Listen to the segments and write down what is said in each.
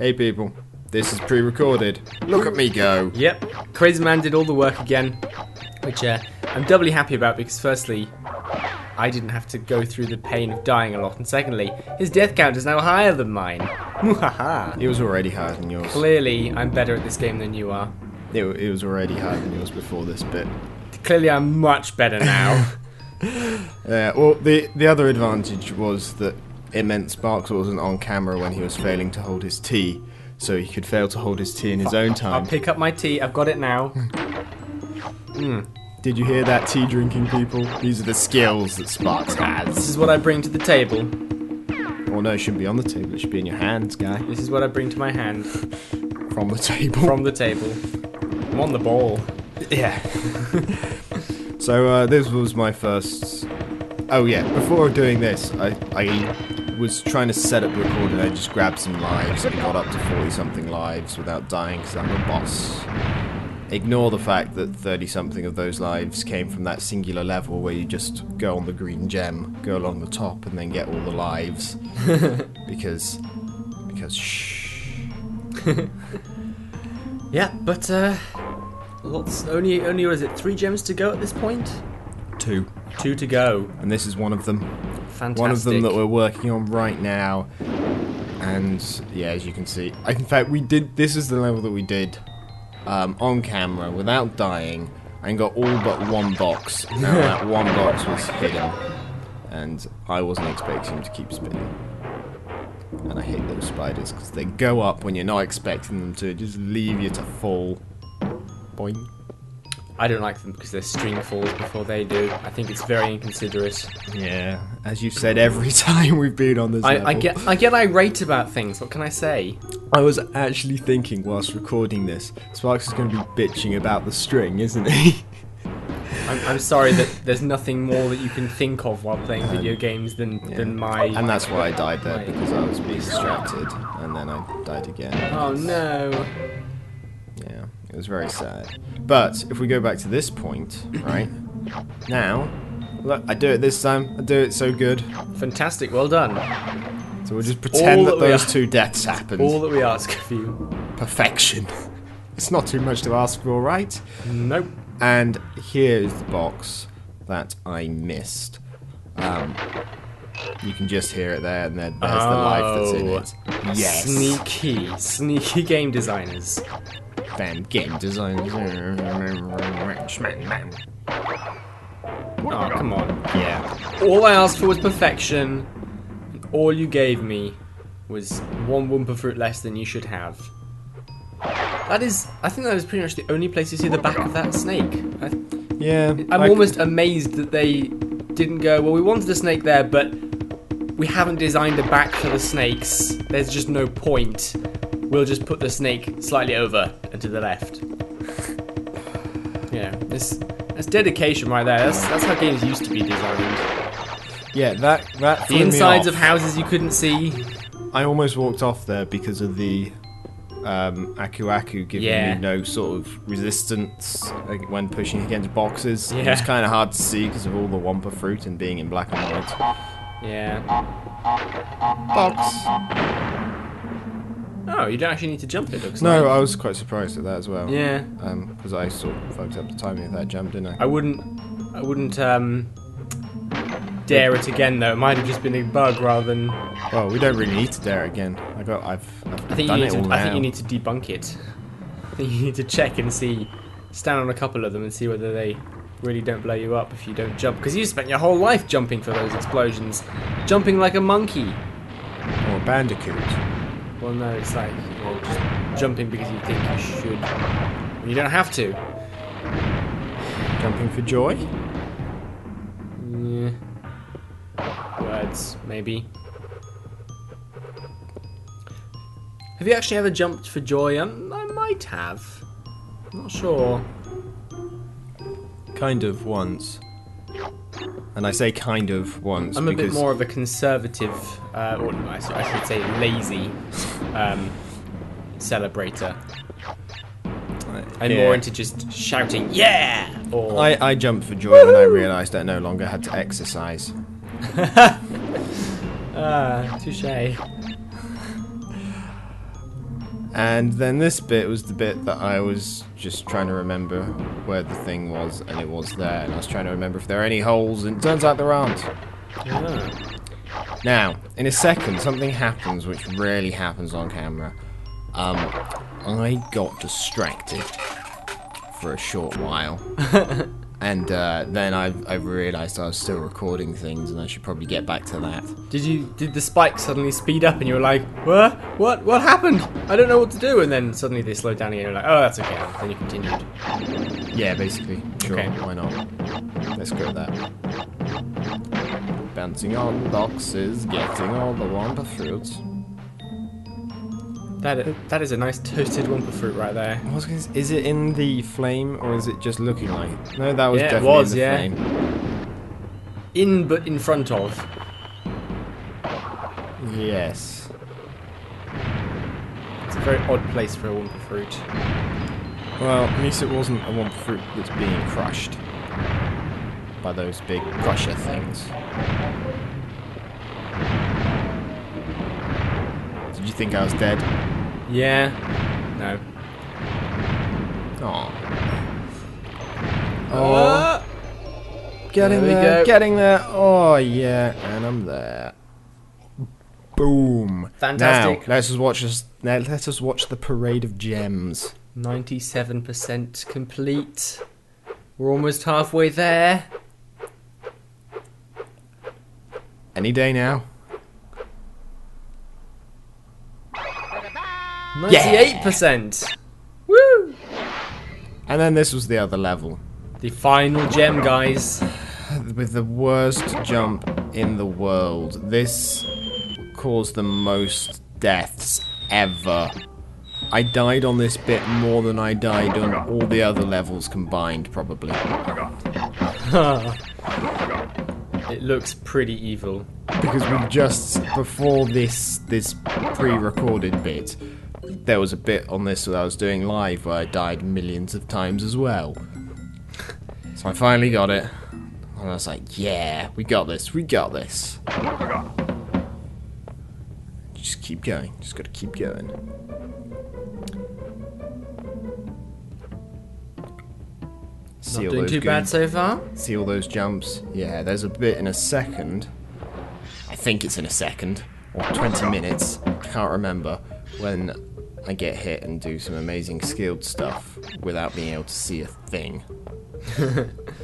Hey people, this is pre-recorded. Look at me go. Yep, Crazy Man did all the work again, which I'm doubly happy about because firstly, I didn't have to go through the pain of dying a lot, and secondly, his death count is now higher than mine. Muhaha. It was already higher than yours. Clearly, I'm better at this game than you are. It was already higher than yours before this bit. Clearly, I'm much better now. Well, the other advantage was that it meant Sparks wasn't on camera when he was failing to hold his tea, so he could fail to hold his tea in his own time. I'll pick up my tea. I've got it now. Did you hear that, tea drinking people? These are the skills that Sparks has. This is what I bring to the table. Oh no, it shouldn't be on the table. It should be in your hands, guy. This is what I bring to my hand. From the table. From the table. I'm on the ball. Yeah. So this was my first. Oh yeah. Before doing this, I was trying to set up the recorder. I just grabbed some lives and got up to 40-something lives without dying because I'm a boss. Ignore the fact that 30-something of those lives came from that singular level where you just go on the green gem, go along the top, and then get all the lives. because shh. Yeah, but lots. Only what is it? 3 gems to go at this point. 2 to go. And this is one of them. Fantastic. One of them that we're working on right now. And yeah, as you can see, in fact, this is the level that we did on camera without dying and got all but one box. Now that one box was hidden, and I wasn't expecting him to keep spinning. And I hate those spiders because they go up when you're not expecting them to, just leave you to fall. Boing. I don't like them because their string falls before they do. I think it's very inconsiderate. Yeah, as you've said every time we've been on this level. I get irate about things. What can I say? I was actually thinking whilst recording this, Sparks is going to be bitching about the string, isn't he? I'm sorry that there's nothing more that you can think of while playing video games than my... And that's why I died there, because I was being distracted, and then I died again. Oh no. Yeah, it was very sad. But, if we go back to this point, right, now, look, I do it this time, I do it so good. Fantastic, well done. So we'll just pretend that those 2 deaths happened. All that we ask of you. Perfection. It's not too much to ask for, right? Nope. And here is the box that I missed. You can just hear it there, and there's the life that's in it. Yes. Sneaky game designers. Fan game designers. Oh, come on. Yeah. All I asked for was perfection, and all you gave me was 1 Wumpa fruit less than you should have. I think that is pretty much the only place you see the back of that snake. Yeah. I'm almost amazed that they didn't go, well, we wanted a snake there, but we haven't designed a back for the snakes. There's just no point. We'll just put the snake slightly over and to the left. Yeah, that's dedication right there. That's how games used to be designed. Yeah, that the insides of houses you couldn't see. I almost walked off there because of the Aku Aku giving me no sort of resistance when pushing against boxes. Yeah. It was kind of hard to see because of all the Wumpa fruit and being in black and white. Yeah. Box. Oh, you don't actually need to jump, it looks like. No, I was quite surprised at that as well. Yeah. Because I sort of fucked up the timing of that jump, didn't I? I wouldn't dare it again though. It might have just been a bug rather than. Well, we don't really need to dare it again. I've done it all now. I think you need to debunk it. I think you need to check and see, stand on a couple of them and see whether they really don't blow you up if you don't jump. Because you spent your whole life jumping for those explosions, jumping like a monkey. Or a Bandicoot. Well, no, it's like just jumping because you think you should. And you don't have to. Jumping for joy? Yeah. Words, maybe. Have you actually ever jumped for joy? I might have. I'm not sure. Kind of once. And I say kind of once I'm a because bit more of a conservative, or I should say lazy, celebrator. I'm more into just shouting, yeah! Or I jumped for joy when I realised I no longer had to exercise. touche. And then this bit was the bit that I was just trying to remember where the thing was, and it was there, and I was trying to remember if there are any holes, and it turns out there aren't. Yeah. Now, in a second, something happens which rarely happens on camera. I got distracted for a short while. And then I realised I was still recording things, and I should probably get back to that. Did the spike suddenly speed up and you were like, what happened? I don't know what to do. And then suddenly they slowed down and you're like, oh, that's okay. Then you continued. Yeah, basically. Sure, Okay. Why not? Let's go with that. Bouncing on boxes, getting all the Wampa fruits. That is a nice toasted Wumpa fruit right there. Is it in the flame, or is it just looking like it? No, that was Yeah, it definitely was, in the yeah. flame. But in front of. Yes. It's a very odd place for a Wumpa fruit. Well, at least it wasn't a Wampa fruit that's being crushed by those big crusher things. Did you think I was dead? Yeah. No. Oh. Oh. Getting There we there. go. Getting there. Oh yeah, and I'm there. Boom. Fantastic. Now, let us watch the parade of gems. 97% complete. We're almost halfway there. Any day now. 98%. Woo! And then this was the other level. The final gem, guys. With the worst jump in the world. This caused the most deaths ever. I died on this bit more than I died on all the other levels combined, probably. It looks pretty evil. Because we just, before this pre-recorded bit, there was a bit on this that I was doing live where I died millions of times as well. So I finally got it. And I was like, yeah, we got this, we got this. Just keep going, just gotta keep going. See Not all doing those too bad so far. See all those jumps? Yeah, there's a bit in a second. I think it's in a second. Or 20 minutes. I can't remember. When I get hit and do some amazing skilled stuff without being able to see a thing.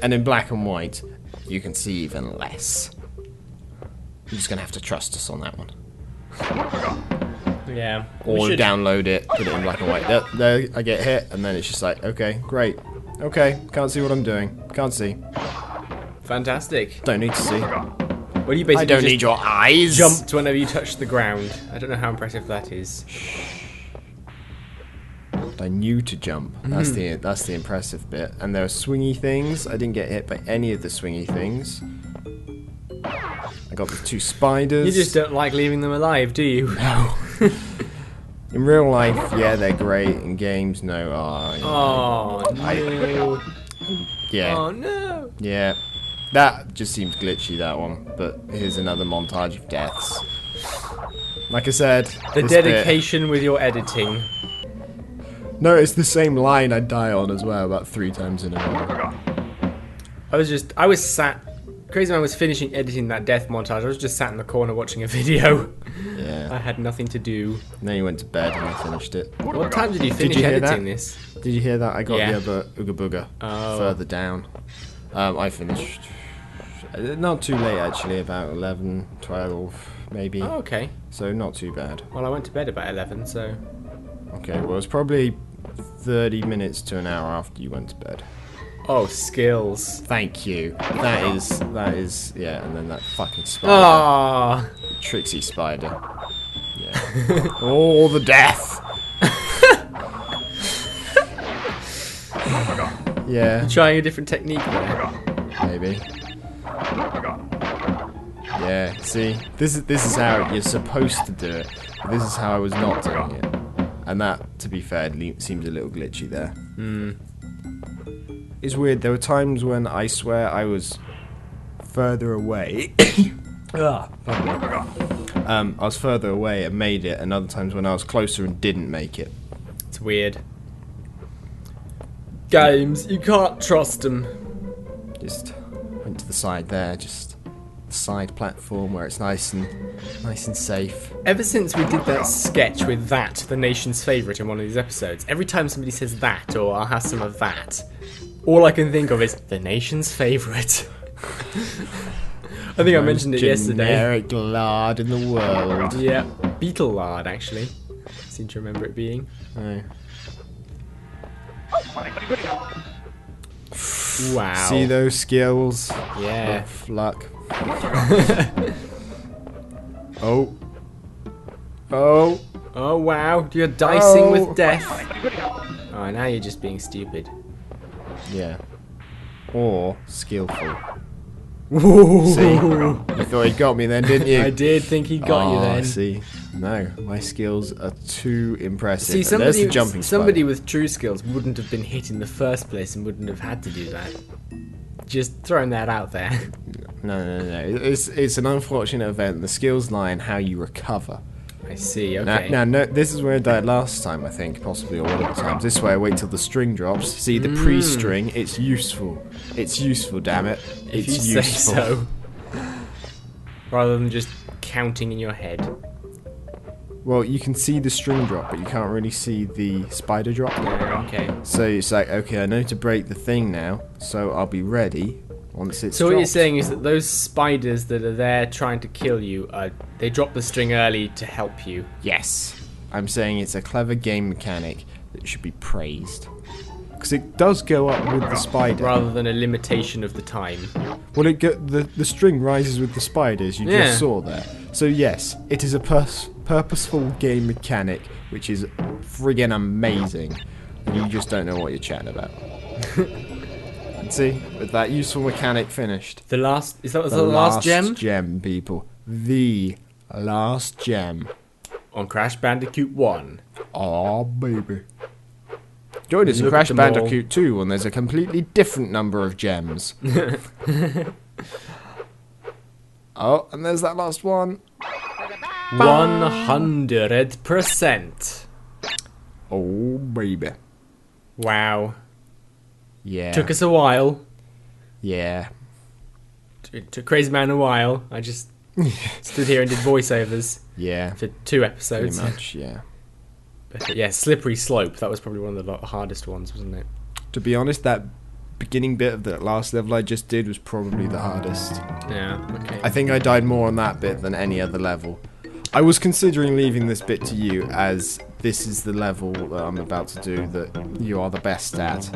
And in black and white, you can see even less. You're just going to have to trust us on that one. Yeah. Or download it, put it in black and white. There, I get hit, and then it's just like, okay, great. Okay, can't see what I'm doing. Can't see. Fantastic. Don't need to see. Well, you basically I don't just need your eyes. jumped whenever you touched the ground. I don't know how impressive that is. I knew to jump. That's the impressive bit. And there are swingy things. I didn't get hit by any of the swingy things. I got the two spiders. You just don't like leaving them alive, do you? No. In real life, yeah, they're great. In games, no. Oh, no. Yeah. Oh, no. Yeah. That just seems glitchy, that one. But here's another montage of deaths. Like I said, The this dedication with your editing. bit, no, it's the same line I die on as well, about 3 times in a row. I was sat. Crazy Man was finishing editing that death montage. I was just sat in the corner watching a video. Yeah. I had nothing to do. Then you went to bed and I finished it. What time did you finish you hear editing that? this? Did you hear that? I got Yeah. the other Ooga Booga Oh. further down. I finished not too late actually, about 11, 12 maybe. Oh, okay. So not too bad. Well, I went to bed about 11, so... Okay, well it's probably 30 minutes to an hour after you went to bed. Oh, skills. Thank you. That is, yeah, and then that fucking spider. Ah, Tricksy spider. Yeah. Oh, the death! Yeah, trying a different technique there. maybe. Yeah, see? This is how you're supposed to do it. But this is how I was not doing it. And that, to be fair, seems a little glitchy there. It's weird, there were times when I swear I was further away. I was further away and made it, and other times when I was closer and didn't make it. It's weird. Games, you can't trust them. Just went to the side there, just the side platform where it's nice and safe. Ever since we did that sketch with that, the nation's favourite, in one of these episodes, every time somebody says that, or I'll have some of that, all I can think of is the nation's favourite. I think I mentioned it yesterday. Generic lard in the world. Yeah, beetle lard, actually. I seem to remember it being. Oh. Wow. See those skills? Yeah. Luck. Oh. Oh. Oh, wow. You're dicing Oh. with death. Oh, now you're just being stupid. Yeah. Or skillful. Whoa. See? You thought he got me then, didn't you? I did think he got you then. See. No, my skills are too impressive. See, And there's the jumping somebody spider. with true skills wouldn't have been hit in the first place and wouldn't have had to do that. Just throwing that out there. No. It's an unfortunate event. The skills lie in how you recover. I see, okay. Now, no, this is where I died last time, I think, possibly, or one of the times. This way I wait till the string drops. See, the pre-string, it's useful. It's useful, damn it. If It's you useful. say so. Rather than just counting in your head. Well, you can see the string drop, but you can't really see the spider drop. Yeah, okay. So it's like, okay, I know to break the thing now, so I'll be ready once it's So what you're dropped. saying is that those spiders that are there trying to kill you, they drop the string early to help you. Yes. I'm saying it's a clever game mechanic that should be praised. Because it does go up with the spider. Rather than a limitation of the time. Well, the string rises with the spiders, you Yeah. just saw there. So yes, it is a purposeful game mechanic, which is friggin' amazing. And you just don't know what you're chatting about. And see, with that useful mechanic finished. The last... Is that the last gem? Gem, people. The last gem. On Crash Bandicoot 1. Aw, baby. Join us in Look Crash at them all. Bandicoot 2 when there's a completely different number of gems. Oh, and there's that last one. 100%. Oh, baby. Wow. Yeah. Took us a while. Yeah. It took Crazy Man a while. I just stood here and did voiceovers Yeah. for 2 Pretty episodes. much, yeah. But yeah, Slippery Slope. That was probably one of the hardest ones, wasn't it? To be honest, that beginning bit of that last level I just did was probably the hardest. Yeah, okay. I think I died more on that bit than any other level. I was considering leaving this bit to you, as this is the level that I'm about to do that you are the best at.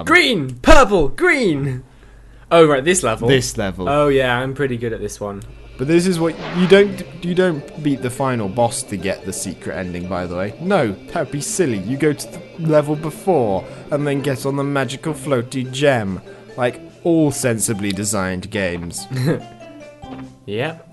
Green! Purple! Green! Oh, right, this level. This level. Oh, yeah, I'm pretty good at this one. But this is what you don't beat the final boss to get the secret ending, by the way. No, that'd be silly. You go to the level before and then get on the magical floaty gem, like all sensibly designed games. Yep.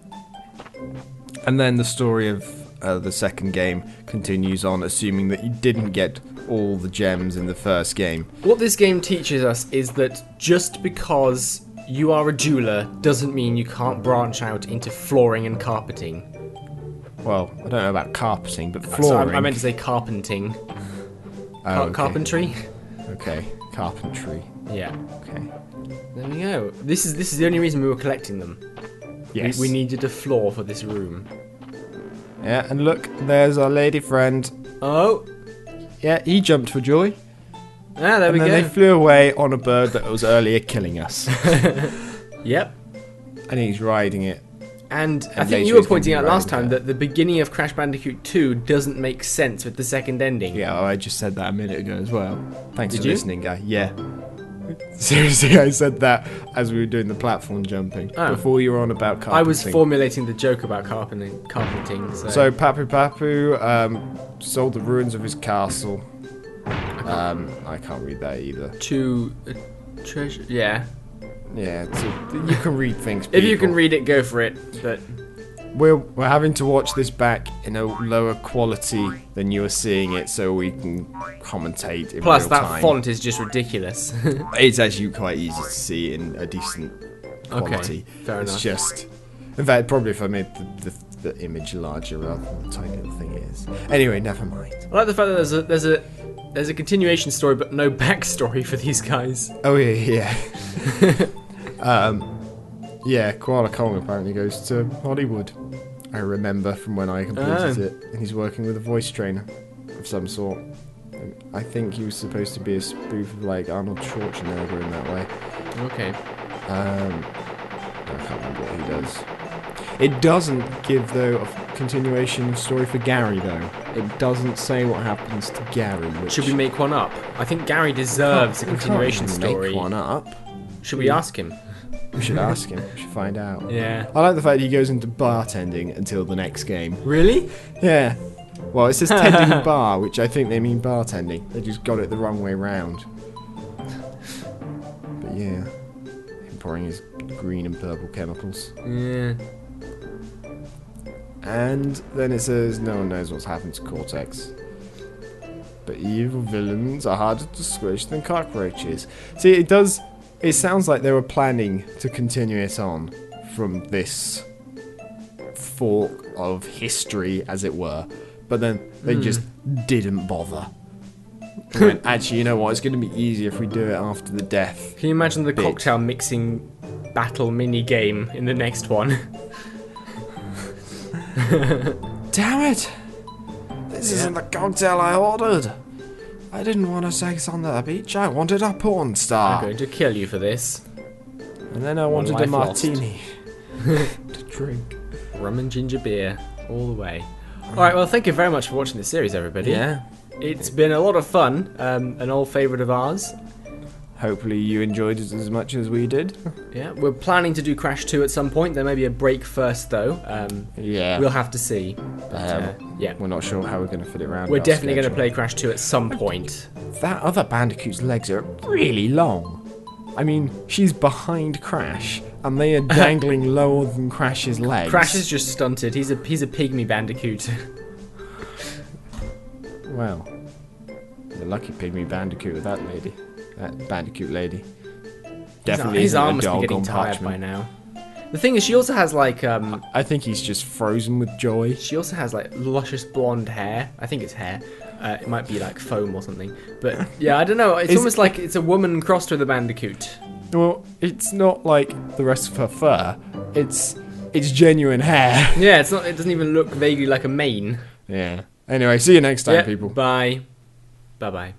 And then the story of the second game continues on, assuming that you didn't get all the gems in the first game. What this game teaches us is that just because you are a jeweler doesn't mean you can't branch out into flooring and carpeting. Well, I don't know about carpeting, but So flooring. I meant to say carpenting. Oh, okay. Carpentry? Okay, carpentry. Yeah. Okay. There we go. This is the only reason we were collecting them. Yes. We needed a floor for this room. Yeah, and look, there's our lady friend. Oh! Yeah, he jumped for joy. Ah, there we And then go. they flew away on a bird that was earlier killing us. Yep. And he's riding it. And I And think later you were he's gonna pointing be out last riding time her. that the beginning of Crash Bandicoot 2 doesn't make sense with the second ending. Yeah, well, I just said that a minute ago as well. Thanks Did for you? listening, guy. Yeah. Seriously, I said that as we were doing the platform jumping. Oh. Before you were on about carpenting. I was formulating the joke about carpenting. So Papu Papu sold the ruins of his castle. I can't read that either. to treasure. Yeah. Yeah, you can read things. If you can people. read it, go for it. But We're having to watch this back in a lower quality than you are seeing it, so we can commentate in plus, real that time. font is just ridiculous. It's actually quite easy to see in a decent quality. fair it's enough. just, in fact, probably if I made the the image larger rather than the tiny little thing is. Anyway, never mind. I like the fact that there's a continuation story, but no backstory for these guys. Oh yeah. Yeah, Koala Kong apparently goes to Hollywood. I remember from when I completed it, and he's working with a voice trainer of some sort. I think he was supposed to be a spoof of like Arnold Schwarzenegger in that way. Okay. I can't remember what he does. It doesn't give though a continuation story for Gary though. It doesn't say what happens to Gary. Which Should we make one up? I think Gary deserves a continuation we can't story. Make one up. Should we ask him? We should ask him. We should find out. Yeah. I like the fact he goes into bartending until the next game. Really? Yeah. Well, it says tending bar, which I think they mean bartending. They just got it the wrong way round. But yeah, him pouring his green and purple chemicals. Yeah. And then it says no one knows what's happened to Cortex. But evil villains are harder to squish than cockroaches. See, it sounds like they were planning to continue it on from this fork of history, as it were. But then they just didn't bother. They went, actually, you know what? It's going to be easier if we do it after the death. Can you imagine the bit. cocktail mixing battle mini game in the next one? Damn it! This isn't the cocktail I ordered. I didn't want a sex on the beach. I wanted a porn I'm star. going to kill you for this. And then I wanted a life lost. martini to drink. Rum and ginger beer, all the way. Alright, well, thank you very much for watching this series, everybody. Yeah. It's been a lot of fun, an old favourite of ours. Hopefully you enjoyed it as much as we did. Yeah, we're planning to do Crash 2 at some point. There may be a break first, though. Yeah. We'll have to see. But, yeah. We're not sure how we're going to fit it around. We're our definitely going to schedule. play Crash 2 at some point. That other Bandicoot's legs are really long. I mean, she's behind Crash, and they are dangling lower than Crash's legs. Crash is just stunted. He's a pygmy Bandicoot. Well, the lucky pygmy Bandicoot with that lady. That Bandicoot lady. Definitely his isn't arm a must be dog getting on tired by parchment. now. The thing is, she also has like I think he's just frozen with joy. she also has like luscious blonde hair. I think it's hair. It might be like foam or something. But yeah, I don't know. It's almost like it's a woman crossed with a Bandicoot. Well, it's not like the rest of her fur. It's genuine hair. Yeah, it's not. It doesn't even look vaguely like a mane. Yeah. Anyway, see you next time, Yeah, people. Bye. Bye.